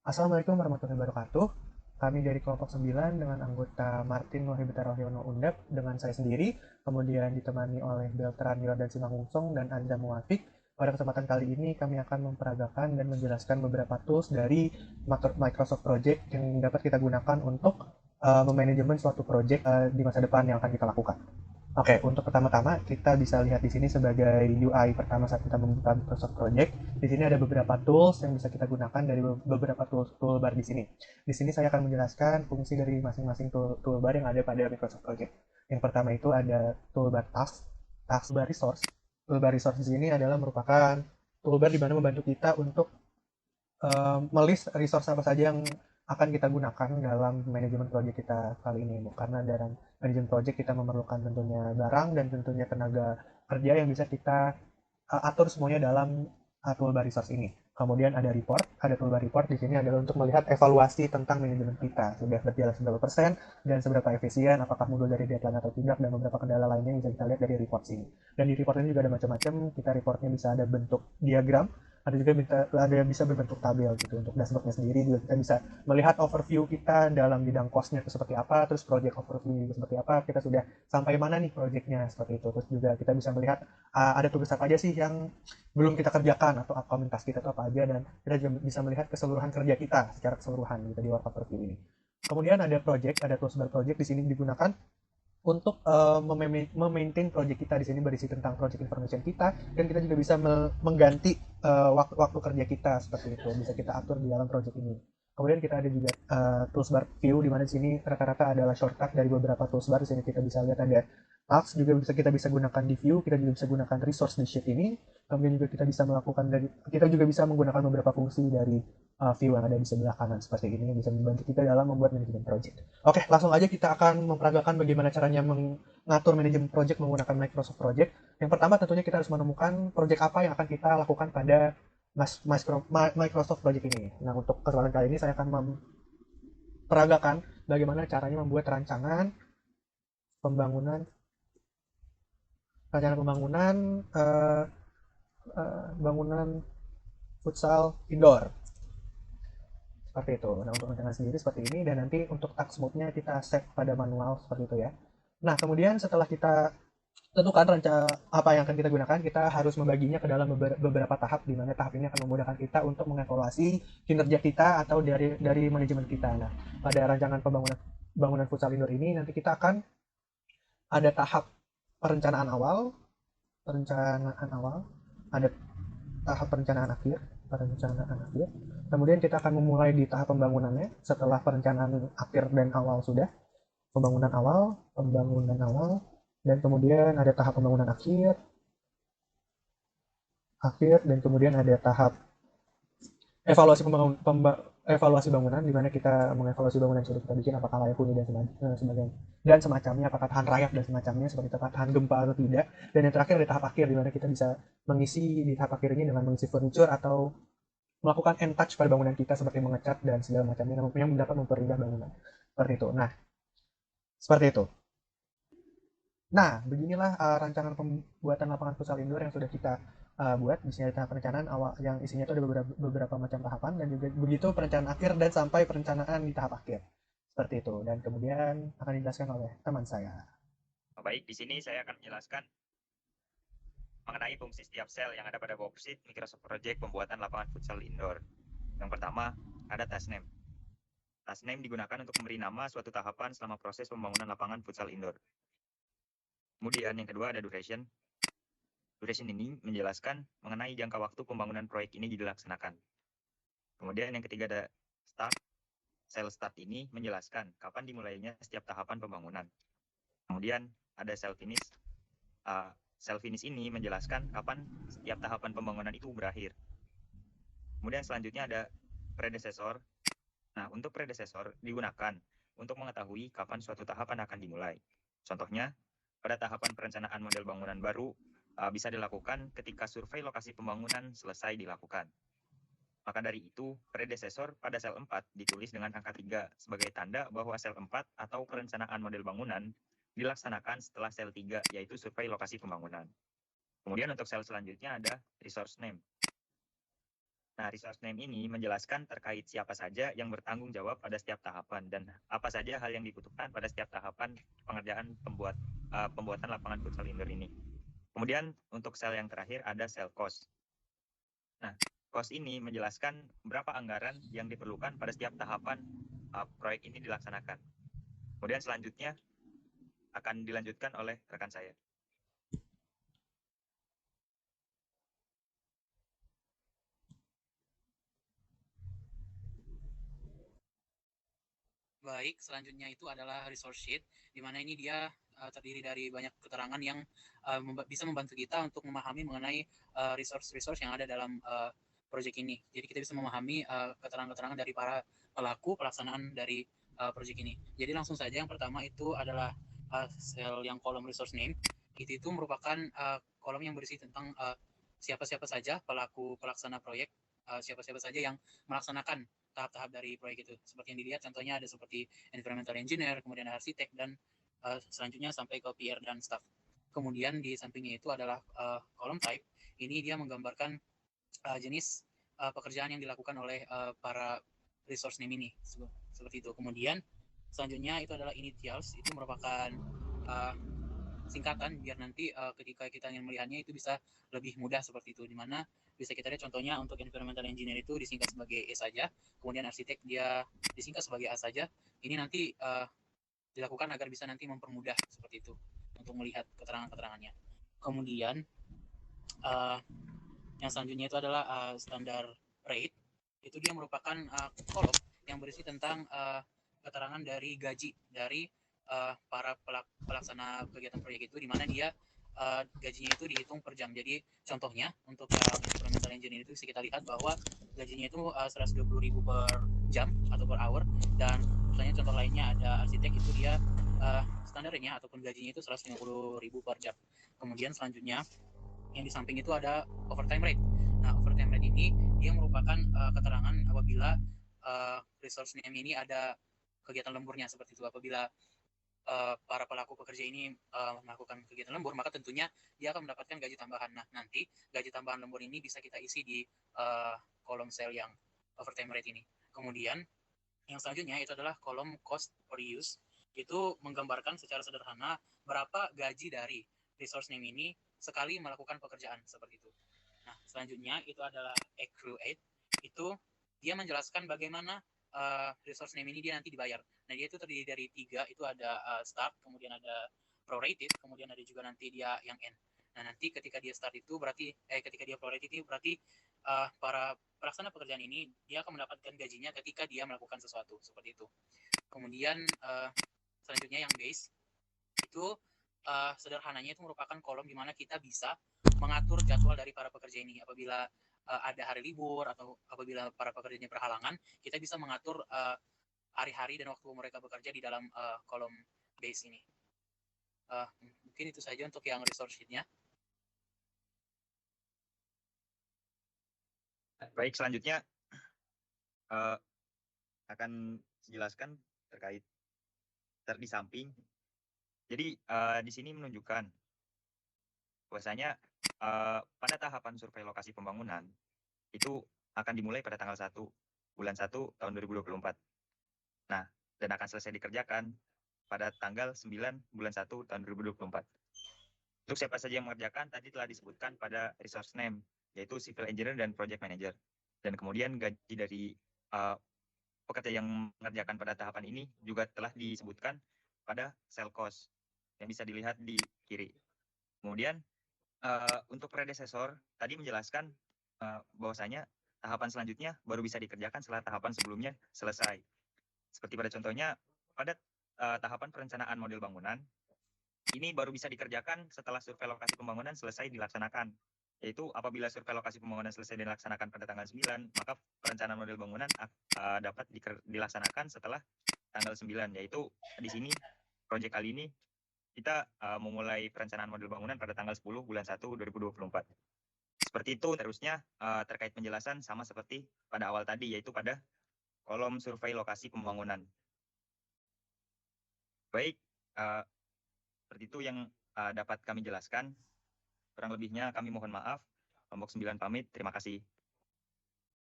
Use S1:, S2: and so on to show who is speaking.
S1: Assalamualaikum warahmatullahi wabarakatuh. Kami dari kelompok 9 dengan anggota Martin Wahibutarohyono Undap dengan saya sendiri, kemudian ditemani oleh Beltran Yordan Simangunsong dan Anda Muwafiq. Pada kesempatan kali ini kami akan memperagakan dan menjelaskan beberapa tools dari Microsoft Project yang dapat kita gunakan untuk memanajemen suatu project di masa depan yang akan kita lakukan. Oke, untuk pertama-tama kita bisa lihat di sini sebagai UI pertama saat kita membuka Microsoft Project. Di sini ada beberapa tools yang bisa kita gunakan dari beberapa toolbar di sini. Di sini saya akan menjelaskan fungsi dari masing-masing toolbar yang ada pada Microsoft Project. Yang pertama itu ada toolbar task, taskbar resource. Toolbar resource di sini adalah merupakan toolbar di mana membantu kita untuk melist resource apa saja yang akan kita gunakan dalam manajemen project kita kali ini, Bu. Karena dalam manajemen project kita memerlukan tentunya barang dan tentunya tenaga kerja yang bisa kita atur semuanya dalam toolbar resource ini. Kemudian ada report, ada toolbar report di sini adalah untuk melihat evaluasi tentang manajemen kita. Sudah berjalan seberapa persen dan seberapa efisien, apakah mundur dari deadline atau tidak, dan beberapa kendala lainnya yang bisa kita lihat dari report sini. Dan di report ini juga ada macam-macam, kita reportnya bisa ada bentuk diagram, ada juga ada yang bisa berbentuk tabel gitu. Untuk dashboardnya sendiri juga kita bisa melihat overview kita dalam bidang costnya itu seperti apa, terus project overview itu seperti apa, kita sudah sampai mana nih projectnya seperti itu. Terus juga kita bisa melihat ada tugas apa aja sih yang belum kita kerjakan atau upcoming task kita itu apa aja, dan kita juga bisa melihat keseluruhan kerja kita secara keseluruhan gitu di work overview ini. Kemudian ada project, ada toolbar project di sini digunakan untuk memaintain project kita. Di sini berisi tentang project information kita, dan kita juga bisa mengganti waktu kerja kita seperti itu, bisa kita atur di dalam project ini. Kemudian kita ada juga toolbar view, di mana di sini rata-rata adalah shortcut dari beberapa toolbar. Di sini kita bisa lihat ada tasks, juga kita bisa gunakan di view, kita juga bisa gunakan resource di sheet ini. Kemudian juga kita bisa melakukan dari, kita juga bisa menggunakan beberapa fungsi dari view yang ada di sebelah kanan seperti ini, yang bisa membantu kita dalam membuat manajemen project. Oke, langsung aja kita akan memperagakan bagaimana caranya mengatur manajemen project menggunakan Microsoft Project. Yang pertama tentunya kita harus menemukan project apa yang akan kita lakukan pada Microsoft Project ini. Nah, untuk kesempatan kali ini saya akan memperagakan bagaimana caranya membuat pembangunan rancangan pembangunan uh, bangunan futsal indoor seperti itu. Nah, untuk rancangan sendiri seperti ini, dan nanti untuk task mode-nya kita save pada manual seperti itu ya. Nah, kemudian setelah kita tentukan apa yang akan kita gunakan, kita harus membaginya ke dalam beberapa tahap, di mana tahap ini akan memudahkan kita untuk mengevaluasi kinerja kita atau dari manajemen kita. Nah, pada rancangan pembangunan bangunan futsal indoor ini nanti kita akan ada tahap perencanaan awal, perencanaan awal, ada tahap perencanaan akhir. Kemudian kita akan memulai di tahap pembangunannya setelah perencanaan akhir dan awal sudah. Pembangunan awal, dan kemudian ada tahap pembangunan akhir, dan kemudian ada tahap evaluasi evaluasi bangunan, di mana kita mengevaluasi bangunan yang sudah kita bikin apakah layak huni dan semacamnya, apakah tahan rayap dan semacamnya, seperti tahan gempa atau tidak. Dan yang terakhir ada tahap akhir, di mana kita bisa mengisi di tahap akhir ini dengan mengisi furniture atau melakukan end touch pada bangunan kita seperti mengecat dan segala macamnya yang dapat memperindah bangunan seperti itu. Nah, seperti itu. Nah, beginilah rancangan pembuatan lapangan futsal indoor yang sudah kita buat. Di sini ada tahap perencanaan awal yang isinya itu ada beberapa macam tahapan, dan juga begitu perencanaan akhir dan sampai perencanaan di tahap akhir. Seperti itu. Dan kemudian akan dijelaskan oleh teman saya.
S2: Baik, di sini saya akan menjelaskan mengenai fungsi setiap sel yang ada pada worksheet Microsoft Project pembuatan lapangan futsal indoor. Yang pertama, ada task name. Task name digunakan untuk memberi nama suatu tahapan selama proses pembangunan lapangan futsal indoor. Kemudian yang kedua ada duration. Duration ini menjelaskan mengenai jangka waktu pembangunan proyek ini dilaksanakan. Kemudian yang ketiga ada start. Sel start ini menjelaskan kapan dimulainya setiap tahapan pembangunan. Kemudian ada sel finish. Sel finish ini menjelaskan kapan setiap tahapan pembangunan itu berakhir. Kemudian selanjutnya ada predecessor. Nah, untuk predecessor digunakan untuk mengetahui kapan suatu tahapan akan dimulai. Contohnya, pada tahapan perencanaan model bangunan baru bisa dilakukan ketika survei lokasi pembangunan selesai dilakukan. Maka dari itu, predecessor pada sel 4 ditulis dengan angka 3 sebagai tanda bahwa sel 4 atau perencanaan model bangunan dilaksanakan setelah sel 3, yaitu survei lokasi pembangunan. Kemudian untuk sel selanjutnya ada resource name. Nah, resource name ini menjelaskan terkait siapa saja yang bertanggung jawab pada setiap tahapan dan apa saja hal yang dibutuhkan pada setiap tahapan pengerjaan pembuatan lapangan futsal indoor ini. Kemudian untuk sel yang terakhir ada sel cost. Nah, cost ini menjelaskan berapa anggaran yang diperlukan pada setiap tahapan proyek ini dilaksanakan. Kemudian selanjutnya akan dilanjutkan oleh rekan saya.
S3: Baik, selanjutnya itu adalah resource sheet, di mana ini dia terdiri dari banyak keterangan yang bisa membantu kita untuk memahami mengenai resource-resource yang ada dalam proyek ini. Jadi kita bisa memahami keterangan-keterangan dari para pelaku pelaksanaan dari proyek ini. Jadi langsung saja yang pertama itu adalah sel yang kolom resource name. Itu merupakan kolom yang berisi tentang siapa-siapa saja pelaku pelaksana proyek, siapa-siapa saja yang melaksanakan tahap-tahap dari proyek itu. Seperti yang dilihat contohnya ada seperti environmental engineer, kemudian arsitek, dan selanjutnya sampai ke PR dan staff. Kemudian di sampingnya itu adalah kolom type. Ini dia menggambarkan jenis pekerjaan yang dilakukan oleh para resource name ini. Seperti itu. Kemudian selanjutnya itu adalah initials. Itu merupakan singkatan biar nanti ketika kita ingin melihatnya itu bisa lebih mudah seperti itu, dimana bisa kita lihat contohnya untuk environmental engineer itu disingkat sebagai E saja, kemudian arsitek dia disingkat sebagai A saja. Ini nanti dilakukan agar bisa nanti mempermudah seperti itu untuk melihat keterangan-keterangannya. Kemudian yang selanjutnya itu adalah standar rate. Itu dia merupakan kolom yang berisi tentang keterangan dari gaji dari para pelaksana kegiatan proyek itu, di mana dia gajinya itu dihitung per jam. Jadi contohnya untuk environmental engineer itu bisa kita lihat bahwa gajinya itu 120.000 per jam atau per hour, dan misalnya contoh lainnya ada arsitek itu dia standarnya ataupun gajinya itu 150.000 per jam. Kemudian selanjutnya yang di samping itu ada overtime rate. Nah, overtime rate ini dia merupakan keterangan apabila resource name ini ada kegiatan lemburnya seperti itu. Apabila para pelaku pekerja ini melakukan kegiatan lembur, maka tentunya dia akan mendapatkan gaji tambahan. Nah, nanti gaji tambahan lembur ini bisa kita isi di kolom sel yang overtime rate ini. Kemudian yang selanjutnya itu adalah kolom cost per use. Itu menggambarkan secara sederhana berapa gaji dari resource name ini sekali melakukan pekerjaan seperti itu. Nah, selanjutnya itu adalah accrued. Itu dia menjelaskan bagaimana resource name ini dia nanti dibayar. Nah, dia itu terdiri dari 3, itu ada start, kemudian ada prorated, kemudian ada juga nanti dia yang end. Nah, nanti ketika dia start itu berarti ketika dia prorated itu berarti para pelaksana pekerjaan ini dia akan mendapatkan gajinya ketika dia melakukan sesuatu seperti itu. Kemudian selanjutnya yang base itu sederhananya itu merupakan kolom di mana kita bisa mengatur jadwal dari para pekerja ini. Apabila ada hari libur atau apabila para pekerjanya berhalangan, kita bisa mengatur hari-hari dan waktu mereka bekerja di dalam kolom base ini. Mungkin itu saja untuk yang resource sheet-nya.
S2: Baik, selanjutnya akan dijelaskan terkait di samping. Jadi di sini menunjukkan bahwasanya pada tahapan survei lokasi pembangunan itu akan dimulai pada tanggal 1 bulan 1 tahun 2024. Nah, dan akan selesai dikerjakan pada tanggal 9 bulan 1 tahun 2024. Untuk siapa saja yang mengerjakan tadi telah disebutkan pada resource name, yaitu civil engineer dan project manager. Dan kemudian gaji dari pekerja yang mengerjakan pada tahapan ini juga telah disebutkan pada cell cost yang bisa dilihat di kiri. Kemudian untuk predesesor tadi menjelaskan bahwasanya tahapan selanjutnya baru bisa dikerjakan setelah tahapan sebelumnya selesai. Seperti pada contohnya pada tahapan perencanaan model bangunan ini baru bisa dikerjakan setelah survei lokasi pembangunan selesai dilaksanakan. Yaitu apabila survei lokasi pembangunan selesai dilaksanakan pada tanggal 9, maka perencanaan model bangunan dapat dilaksanakan setelah tanggal 9, yaitu di sini proyek kali ini kita memulai perencanaan model bangunan pada tanggal 10 bulan 1 2024. Seperti itu terusnya terkait penjelasan sama seperti pada awal tadi, yaitu pada kolom survei lokasi pembangunan. Baik, seperti itu yang dapat kami jelaskan. Kurang lebihnya kami mohon maaf. Kelompok 9 pamit. Terima kasih.